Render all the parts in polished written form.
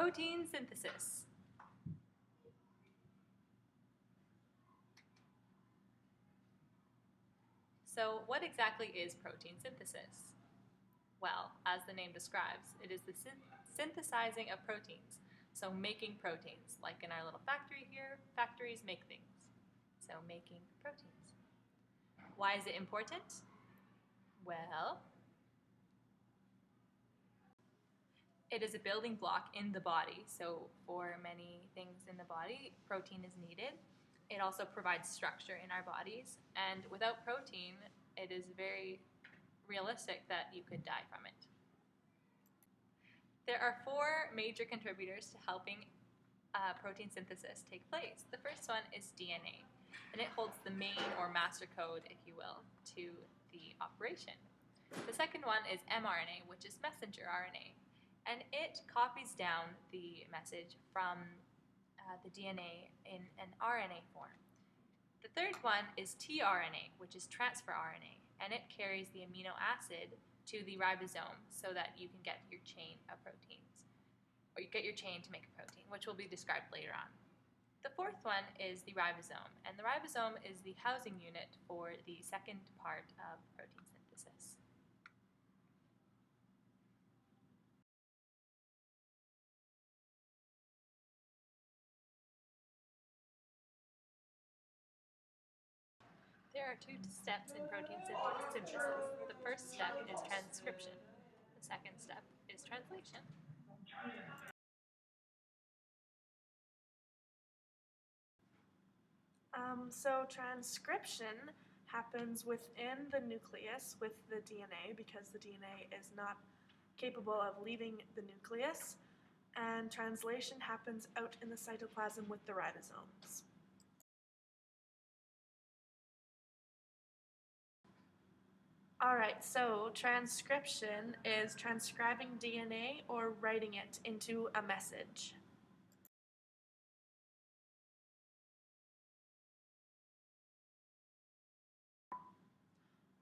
Protein synthesis. So what exactly is protein synthesis? Well, as the name describes, it is the synthesizing of proteins. So making proteins, like in our little factory here, factories make things. So making proteins. Why is it important? Well, it is a building block in the body. So for many things in the body, protein is needed. It also provides structure in our bodies. And without protein, it is very realistic that you could die from it. There are four major contributors to helping protein synthesis take place. The first one is DNA, and it holds the main or master code, if you will, to the operation. The second one is mRNA, which is messenger RNA, and it copies down the message from the DNA in an RNA form. The third one is tRNA, which is transfer RNA, and it carries the amino acid to the ribosome so that you can get your chain of proteins, or you get your chain to make a protein, which will be described later on. The fourth one is the ribosome, and the ribosome is the housing unit for the second part of protein synthesis. There are two steps in protein synthesis. The first step is transcription. The second step is translation. So transcription happens within the nucleus with the DNA because the DNA is not capable of leaving the nucleus, and translation happens out in the cytoplasm with the ribosomes. Alright, so transcription is transcribing DNA or writing it into a message.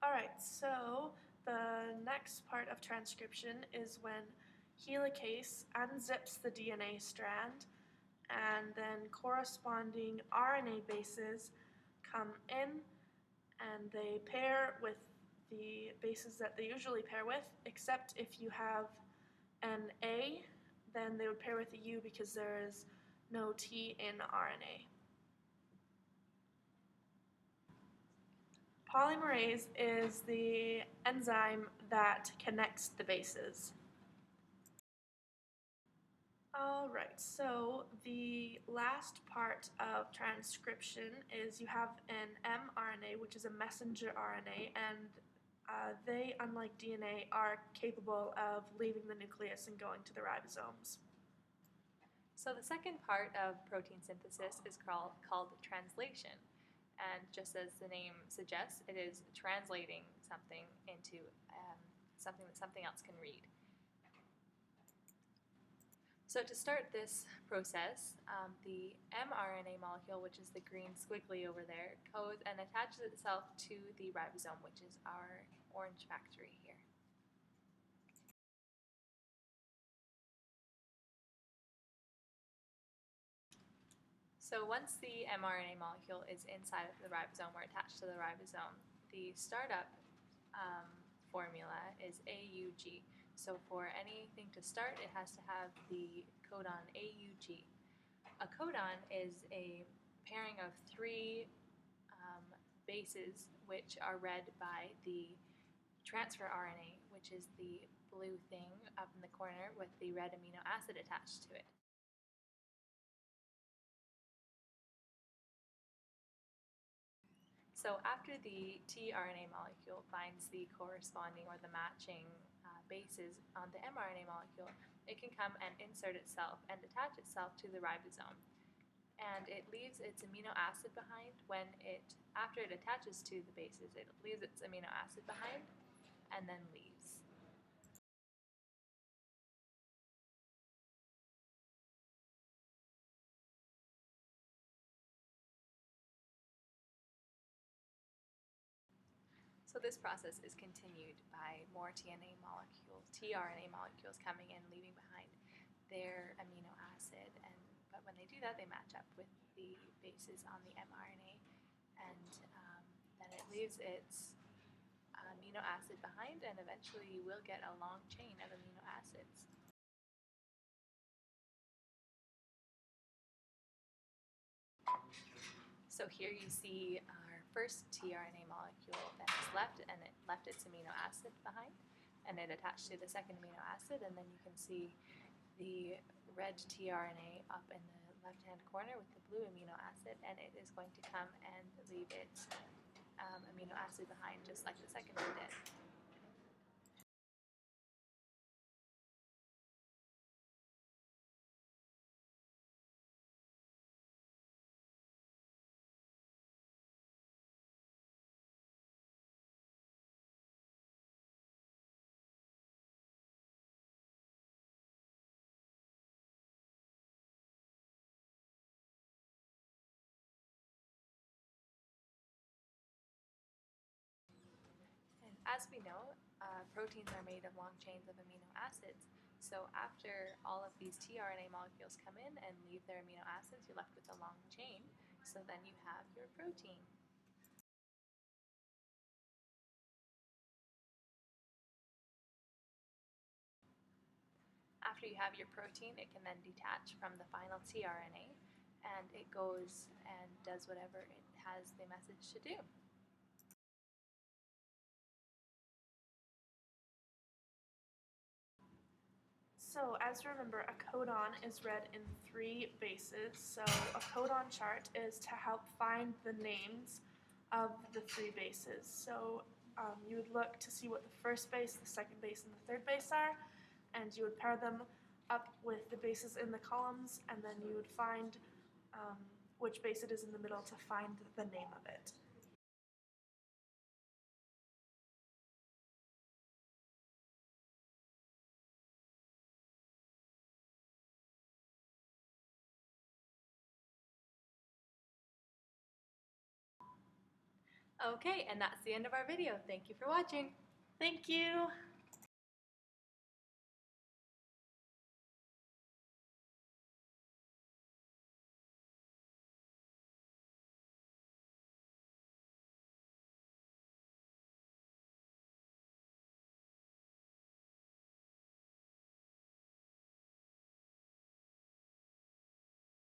Alright, so the next part of transcription is when helicase unzips the DNA strand, and then corresponding RNA bases come in and they pair with the bases that they usually pair with, except if you have an A, then they would pair with a U because there is no T in RNA. Polymerase is the enzyme that connects the bases. Alright, so the last part of transcription is you have an mRNA, which is a messenger RNA, and they, unlike DNA, are capable of leaving the nucleus and going to the ribosomes. So the second part of protein synthesis is called translation. And just as the name suggests, it is translating something into something that something else can read. So to start this process, the mRNA molecule, which is the green squiggly over there, goes and attaches itself to the ribosome, which is our orange factory here. So once the mRNA molecule is inside of the ribosome or attached to the ribosome, the startup formula is AUG. So for anything to start, it has to have the codon AUG. A codon is a pairing of three bases which are read by the transfer RNA, which is the blue thing up in the corner with the red amino acid attached to it. So after the tRNA molecule finds the corresponding or the matching bases on the mRNA molecule, it can come and insert itself and attach itself to the ribosome. And it leaves its amino acid behind after it attaches to the bases, it leaves its amino acid behind and then leaves. So this process is continued by more tRNA molecules coming in, leaving behind. their amino acid, but when they do that, they match up with the bases on the mRNA, and then it leaves its amino acid behind, and eventually you will get a long chain of amino acids. So here you see our first tRNA molecule that is left, and it left its amino acid behind, and it attached to the second amino acid, and then you can see the red tRNA up in the left-hand corner with the blue amino acid, and it is going to come and leave its amino acid behind just like the second one did. And as we know, proteins are made of long chains of amino acids. So after all of these tRNA molecules come in and leave their amino acids, you're left with a long chain. So then you have your protein. After you have your protein, it can then detach from the final tRNA, and it goes and does whatever it has the message to do. So as you remember, a codon is read in 3 bases. So a codon chart is to help find the names of the 3 bases. So you would look to see what the first base, the second base, and the third base are, and you would pair them up with the bases in the columns, and then you would find which base it is in the middle to find the name of it. Okay, and that's the end of our video. Thank you for watching. Thank you!